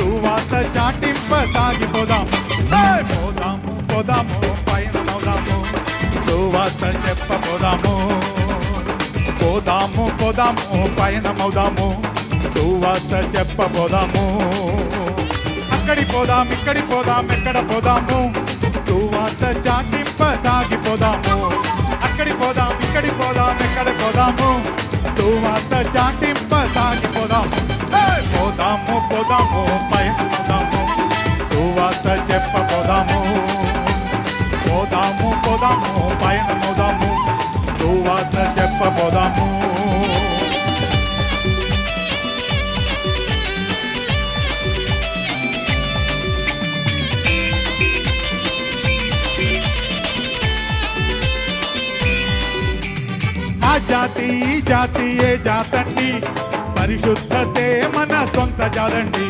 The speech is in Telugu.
సువార్త చాటింప సాగిపోదాము. పోదాము పోదాము పయనమవుదాము, సువార్త చెప్పపోదాము. పోదాము పోదాము పయనమవుదాము, సువార్త చెప్పపోదాము. అక్కడి పోదాం ఇక్కడి పోదాం ఎక్కడ పోదాము, సువార్త చాటింప సాగిపోదాము. అక్కడి పోదాం ఇక్కడి పోదాం ఎక్కడ పోదాము, సువార్త చాటింప సాగిపోదాము. పోదాము పోదాము పయనమవుదాము, సువార్త చెప్పపోదాము. పోదాము పోదాము పయనమవుదాము, సువార్త చెప్పపోదాము. ఆ జాతి ఈ జాతి ఏ జాతండి, పరిశుద్ధతే మన సొంత జాతండి.